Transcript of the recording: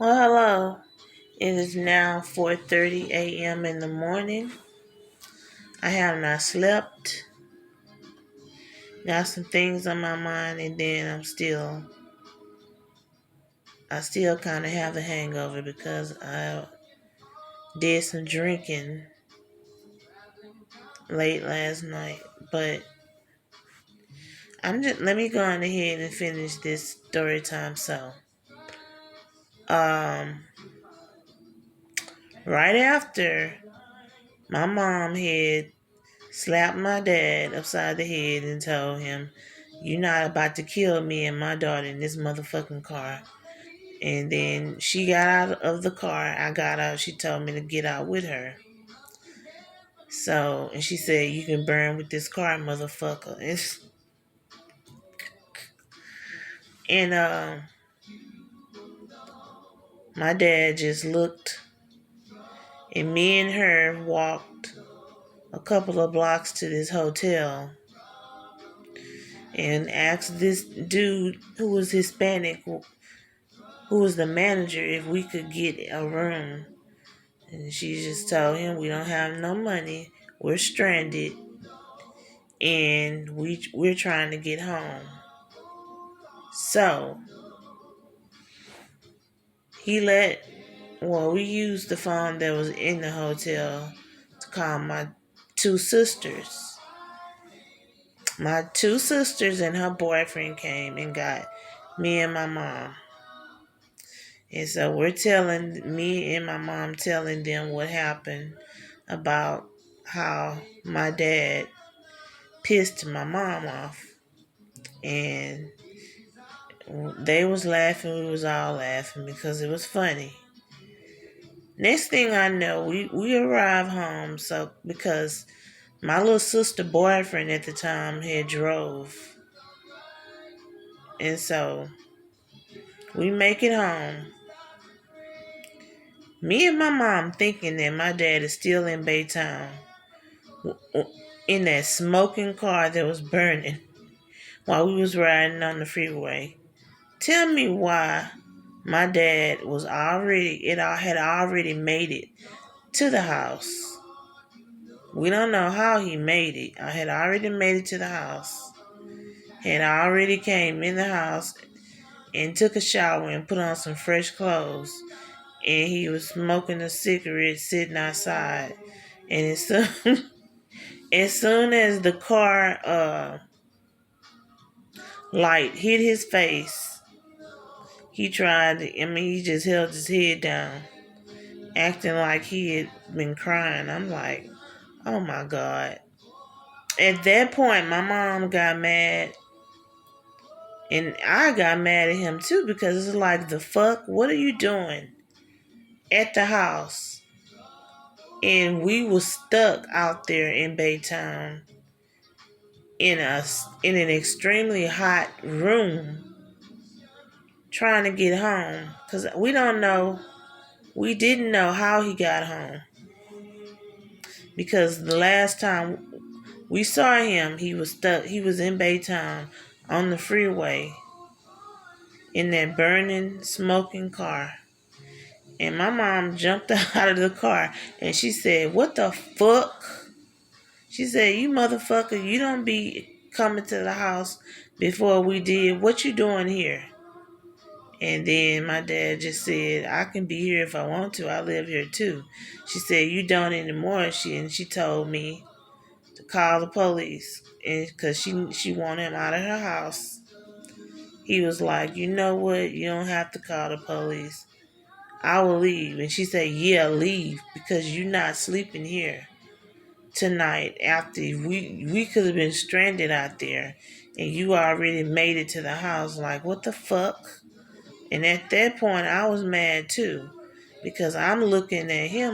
Well, hello. It is now 4:30 a.m. in the morning. I have not slept. Got some things on my mind, and then I still kind of have a hangover because I did some drinking late last night. But let me go on ahead and finish this story time. So, um, right after my mom had slapped my dad upside the head and told him, "You're not about to kill me and my daughter in this motherfucking car." And then she got out of the car. I got out. She told me to get out with her. So, and she said, "You can burn with this car, motherfucker." And my dad just looked, and me and her walked a couple of blocks to this hotel and asked this dude who was Hispanic, who was the manager, if we could get a room. And she just told him, "We don't have no money. We're stranded, and we're trying to get home." So we used the phone that was in the hotel to call my two sisters. My two sisters and her boyfriend came and got me and my mom. And so me and my mom telling them what happened about how my dad pissed my mom off. And they was laughing, we was all laughing because it was funny. Next thing I know, we arrived home, so because my little sister boyfriend at the time had drove. And so we make it home. Me and my mom thinking that my dad is still in Baytown in that smoking car that was burning while we was riding on the freeway. Tell me why my dad had already made it to the house. We don't know how he made it. I had already made it to the house. Had already came in the house and took a shower and put on some fresh clothes. And he was smoking a cigarette sitting outside. And as soon as the car light hit his face, he just held his head down, acting like he had been crying. I'm like, oh my God. At that point, my mom got mad. And I got mad at him too because it's like, the fuck? What are you doing at the house? And we was stuck out there in Baytown in an extremely hot room trying to get home because we didn't know how he got home, because the last time we saw him, he was in Baytown on the freeway in that burning, smoking car. And my mom jumped out of the car and she said, "What the fuck?" She said, "You motherfucker, you don't be coming to the house before we did. What you doing here?" And then my dad just said, "I can be here if I want to. I live here too." She said, "You don't anymore." She told me to call the police, and because she wanted him out of her house. He was like, "You know what? You don't have to call the police. I will leave." And she said, "Yeah, leave, because you're not sleeping here tonight after we could have been stranded out there and you already made it to the house." Like, what the fuck? And at that point, I was mad too, because I'm looking at him